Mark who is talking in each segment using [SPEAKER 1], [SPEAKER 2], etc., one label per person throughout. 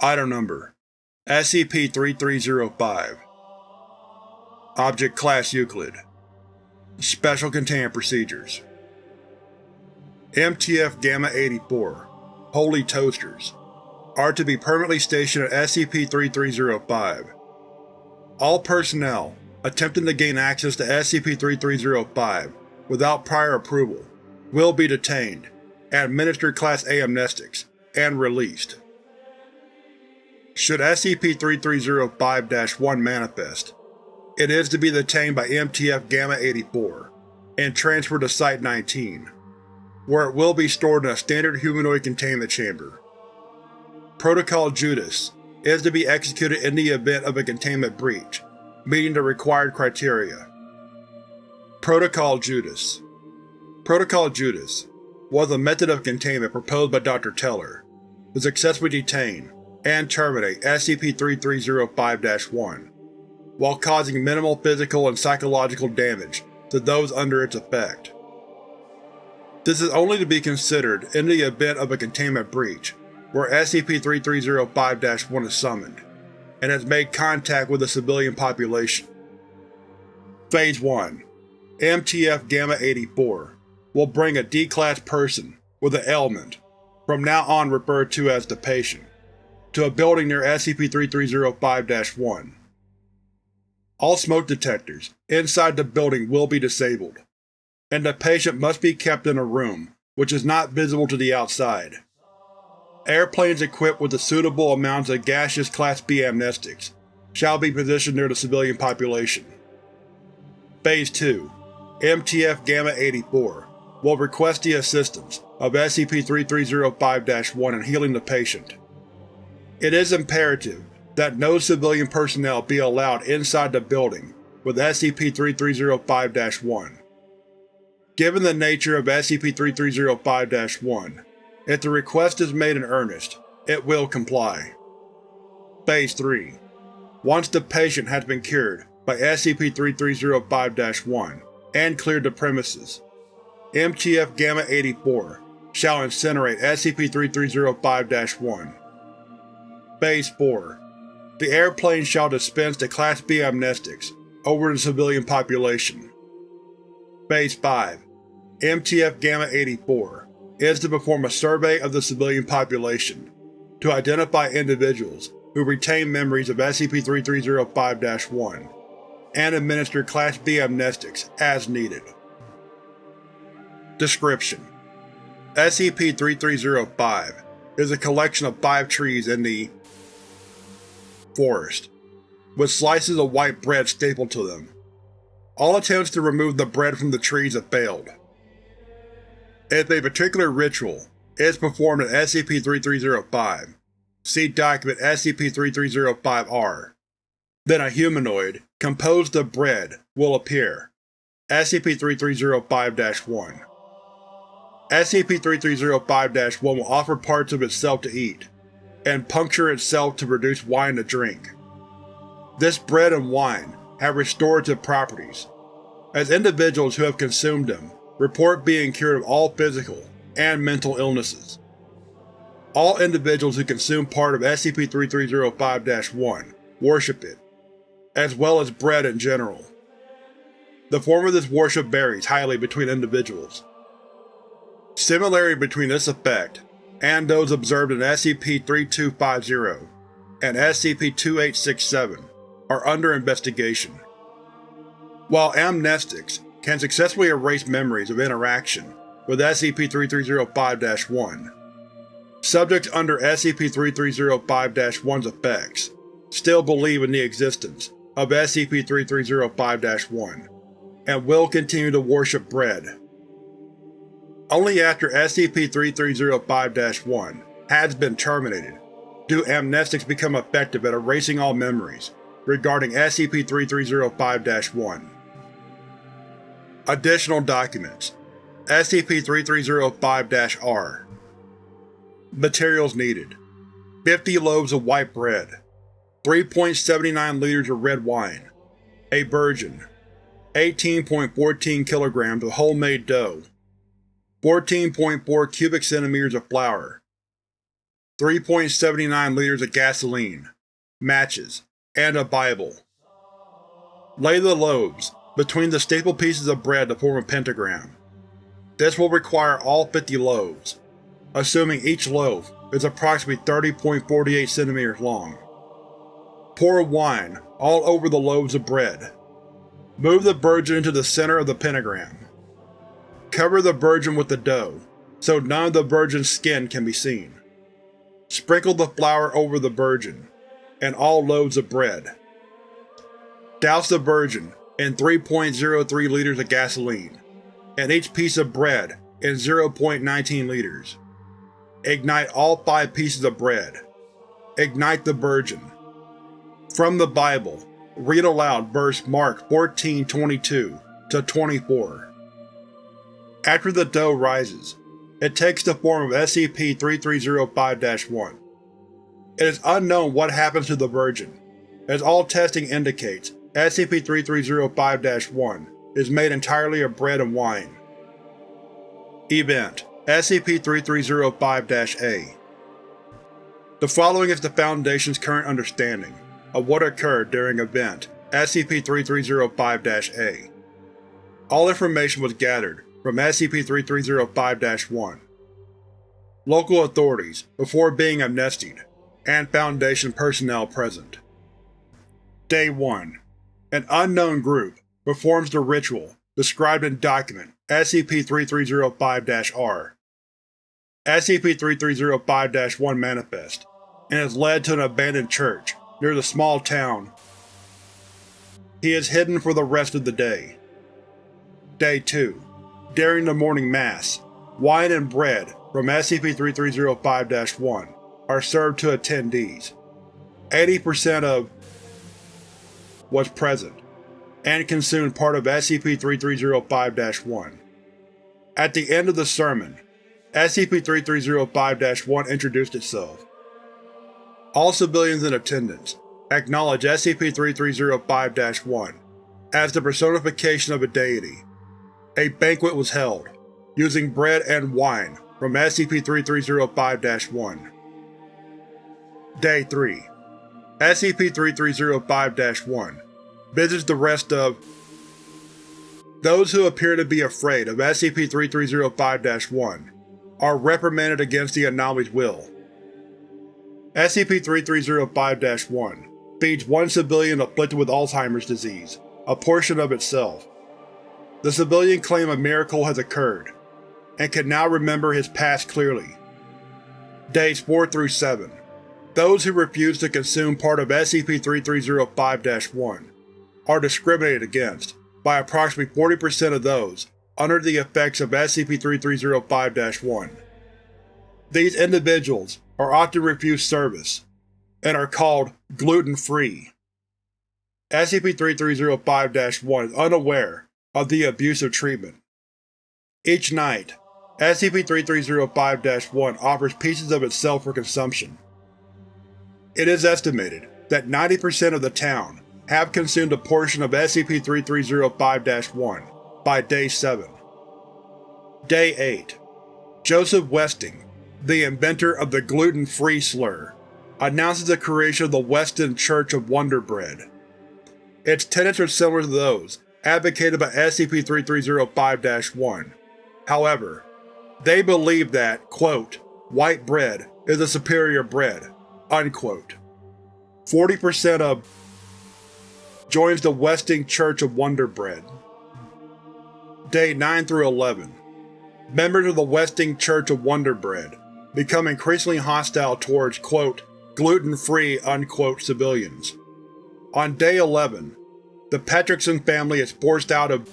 [SPEAKER 1] Item Number: SCP-3305. Object Class Euclid. Special Containment Procedures. MTF Gamma-84 Holy Toasters are to be permanently stationed at SCP-3305. All personnel attempting to gain access to SCP-3305 without prior approval will be detained, administered Class A amnestics, and released. Should SCP-3305-1 manifest, it is to be detained by MTF Gamma-84 and transferred to Site-19, where it will be stored in a standard humanoid containment chamber. Protocol Judas is to be executed in the event of a containment breach, meeting the required criteria. Protocol Judas. Protocol Judas was a method of containment proposed by Dr. Teller to successfully detain and terminate SCP-3305-1, while causing minimal physical and psychological damage to those under its effect. This is only to be considered in the event of a containment breach, where SCP-3305-1 is summoned, and has made contact with the civilian population. Phase 1. MTF Gamma-84 will bring a D-Class person with an ailment, from now on referred to as the patient, to a building near SCP-3305-1. All smoke detectors inside the building will be disabled, and the patient must be kept in a room which is not visible to the outside. Airplanes equipped with the suitable amounts of gaseous Class B amnestics shall be positioned near the civilian population. Phase 2. MTF Gamma-84 will request the assistance of SCP-3305-1 in healing the patient. It is imperative that no civilian personnel be allowed inside the building with SCP-3305-1. Given the nature of SCP-3305-1, if the request is made in earnest, it will comply. Phase 3. Once the patient has been cured by SCP-3305-1 and cleared the premises, MTF Gamma-84 shall incinerate SCP-3305-1. Phase 4. The airplane shall dispense the Class B amnestics over the civilian population. Phase 5. MTF Gamma-84 is to perform a survey of the civilian population to identify individuals who retain memories of SCP-3305-1 and administer Class B amnestics as needed. Description: SCP-3305 is a collection of 5 trees in the forest, with slices of white bread stapled to them. All attempts to remove the bread from the trees have failed. If a particular ritual is performed in SCP-3305, see Document SCP-3305-R, then a humanoid composed of bread will appear. SCP-3305-1. SCP-3305-1 will offer parts of itself to eat, and puncture itself to produce wine to drink. This bread and wine have restorative properties, as individuals who have consumed them report being cured of all physical and mental illnesses. All individuals who consume part of SCP-3305-1 worship it, as well as bread in general. The form of this worship varies highly between individuals. Similarity between this effect and those observed in SCP-3250 and SCP-2867 are under investigation. While amnestics can successfully erase memories of interaction with SCP-3305-1, subjects under SCP-3305-1's effects still believe in the existence of SCP-3305-1 and will continue to worship bread. Only after SCP-3305-1 has been terminated do amnestics become effective at erasing all memories regarding SCP-3305-1. Additional Documents: SCP-3305-R. Materials needed: 50 loaves of white bread, 3.79 liters of red wine, a virgin, 18.14 kilograms of homemade dough, 14.4 cubic centimeters of flour, 3.79 liters of gasoline, matches, and a Bible. Lay the loaves between the staple pieces of bread to form a pentagram. This will require all 50 loaves, assuming each loaf is approximately 30.48 centimeters long. Pour wine all over the loaves of bread. Move the virgin into the center of the pentagram. Cover the virgin with the dough, so none of the virgin's skin can be seen. Sprinkle the flour over the virgin and all loaves of bread. Douse the virgin in 3.03 liters of gasoline, and each piece of bread in 0.19 liters. Ignite all 5 pieces of bread. Ignite the virgin. From the Bible, read aloud verse Mark 14:22-24. After the dough rises, it takes the form of SCP-3305-1. It is unknown what happens to the virgin, as all testing indicates SCP-3305-1 is made entirely of bread and wine. Event SCP-3305-A. The following is the Foundation's current understanding of what occurred during Event SCP-3305-A. All information was gathered from SCP-3305-1. Local authorities before being amnestied, and Foundation personnel present. Day 1. An unknown group performs the ritual described in Document SCP-3305-R. SCP-3305-1 manifest, and is led to an abandoned church near the small town. He is hidden for the rest of the day. Day 2. During the morning mass, wine and bread from SCP-3305-1 are served to attendees. 80% of was present, and consumed part of SCP-3305-1. At the end of the sermon, SCP-3305-1 introduced itself. All civilians in attendance acknowledge SCP-3305-1 as the personification of a deity. A banquet was held, using bread and wine from SCP-3305-1. Day 3. SCP-3305-1 visits the rest of those who appear to be afraid of SCP-3305-1 are reprimanded against the anomaly's will. SCP-3305-1 feeds one civilian afflicted with Alzheimer's disease a portion of itself. The civilian claims a miracle has occurred, and can now remember his past clearly. Days 4 through 7. Those who refuse to consume part of SCP-3305-1 are discriminated against by approximately 40% of those under the effects of SCP-3305-1. These individuals are often refused service, and are called gluten-free. SCP-3305-1 is unaware of the abusive treatment. Each night, SCP-3305-1 offers pieces of itself for consumption. It is estimated that 90% of the town have consumed a portion of SCP-3305-1 by Day 7. Day 8. Joseph Westing, the inventor of the gluten-free slur, announces the creation of the Westing Church of Wonderbread. Its tenets are similar to those advocated by SCP-3305-1. However, they believe that, quote, white bread is a superior bread, unquote. 40% of joins the Westing Church of Wonderbread. Day 9 through 11. Members of the Westing Church of Wonderbread become increasingly hostile towards, quote, gluten-free, unquote, civilians. On Day 11, the Patrickson family is forced out of.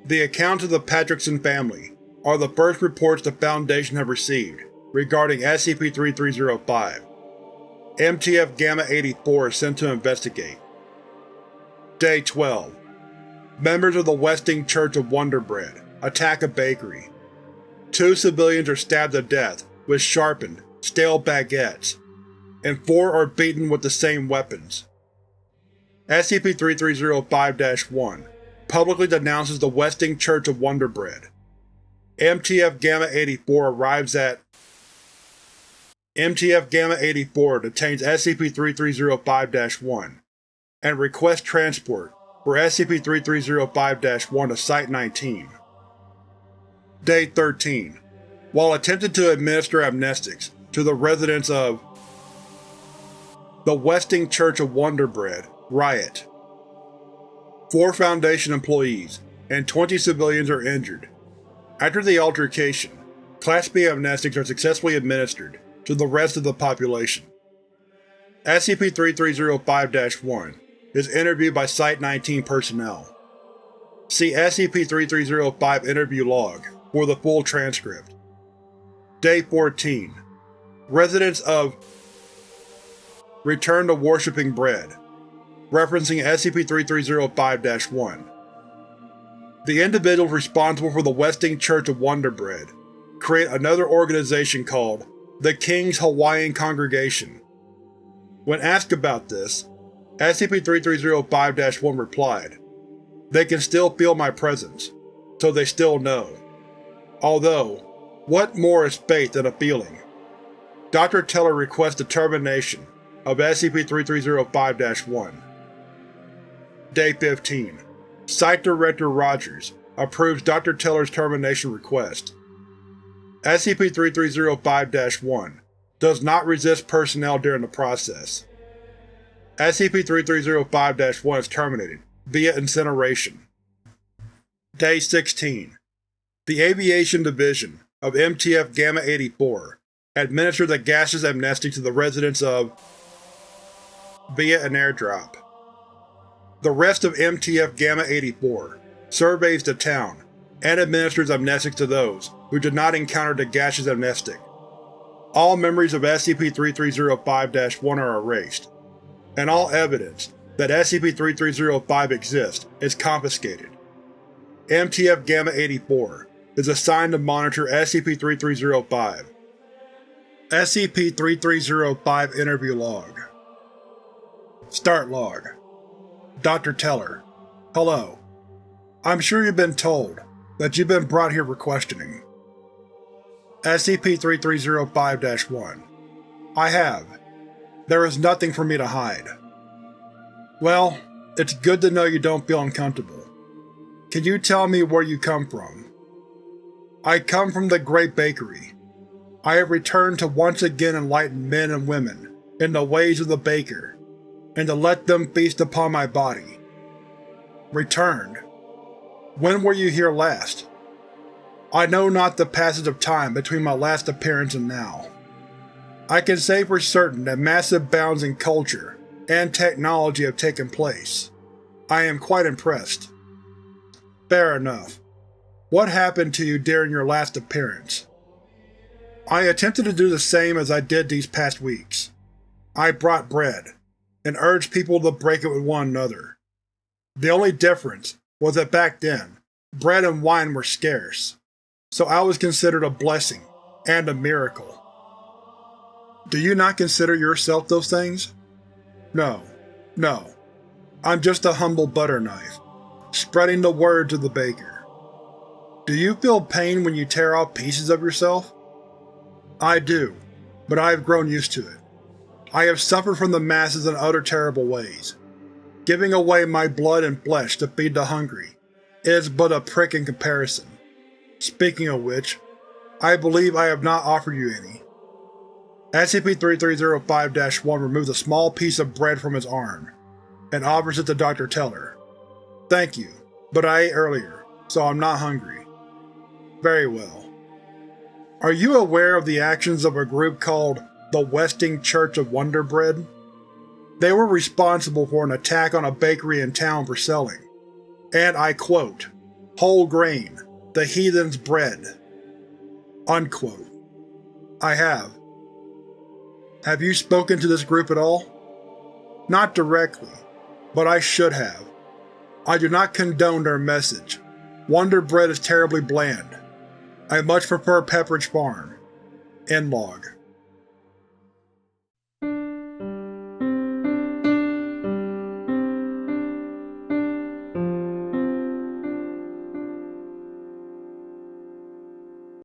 [SPEAKER 1] The accounts of the Patrickson family are the first reports the Foundation have received regarding SCP-3305. MTF Gamma-84 is sent to investigate. Day 12. Members of the Westing Church of Wonderbread attack a bakery. 2 civilians are stabbed to death with sharpened, stale baguettes, and 4 are beaten with the same weapons. SCP-3305-1 publicly denounces the Westing Church of Wonderbread. MTF Gamma-84 arrives at MTF Gamma-84 detains SCP-3305-1 and requests transport for SCP-3305-1 to Site-19. Day 13. While attempting to administer amnestics to the residents of the Westing Church of Wonderbread, riot. 4 Foundation employees and 20 civilians are injured. After the altercation, Class B amnestics are successfully administered to the rest of the population. SCP-3305-1 is interviewed by Site-19 personnel. See SCP-3305 interview log for the full transcript. Day 14. Residents of Return to Worshipping Bread, referencing SCP-3305-1. The individuals responsible for the Westing Church of Wonderbread create another organization called the King's Hawaiian Congregation. When asked about this, SCP-3305-1 replied, "They can still feel my presence, so they still know." Although, what more is faith than a feeling? Dr. Teller requests the termination of SCP-3305-1. Day 15. Site Director Rogers approves Dr. Teller's termination request. SCP-3305-1 does not resist personnel during the process. SCP-3305-1 is terminated via incineration. Day 16. The Aviation Division of MTF Gamma-84 administered the gaseous amnesty to the residents of via an airdrop. The rest of MTF Gamma-84 surveys the town and administers amnestics to those who did not encounter the gaseous amnestic. All memories of SCP-3305-1 are erased, and all evidence that SCP-3305 exists is confiscated. MTF Gamma-84 is assigned to monitor SCP-3305. SCP-3305 Interview Log. Start Log. Dr. Teller. Hello. I'm sure you've been told that you've been brought here for questioning. SCP-3305-1. I have. There is nothing for me to hide. Well, it's good to know you don't feel uncomfortable. Can you tell me where you come from? I come from the Great Bakery. I have returned to once again enlighten men and women in the ways of the Baker, and to let them feast upon my body. Returned? When were you here last? I know not the passage of time between my last appearance and now. I can say for certain that massive bounds in culture and technology have taken place. I am quite impressed. Fair enough. What happened to you during your last appearance? I attempted to do the same as I did these past weeks. I brought bread, and urged people to break it with one another. The only difference was that back then, bread and wine were scarce, so I was considered a blessing and a miracle. Do you not consider yourself those things? No. I'm just a humble butter knife, spreading the word to the baker. Do you feel pain when you tear off pieces of yourself? I do, but I have grown used to it. I have suffered from the masses in other terrible ways. Giving away my blood and flesh to feed the hungry is but a prick in comparison. Speaking of which, I believe I have not offered you any. SCP-3305-1 removes a small piece of bread from his arm and offers it to Dr. Teller. Thank you, but I ate earlier, so I'm not hungry. Very well. Are you aware of the actions of a group called the Westing Church of Wonderbread? They were responsible for an attack on a bakery in town for selling, and I quote, "whole grain, the heathen's bread." Unquote. I have. Have you spoken to this group at all? Not directly, but I should have. I do not condone their message. Wonder Bread is terribly bland. I much prefer Pepperidge Farm. End log.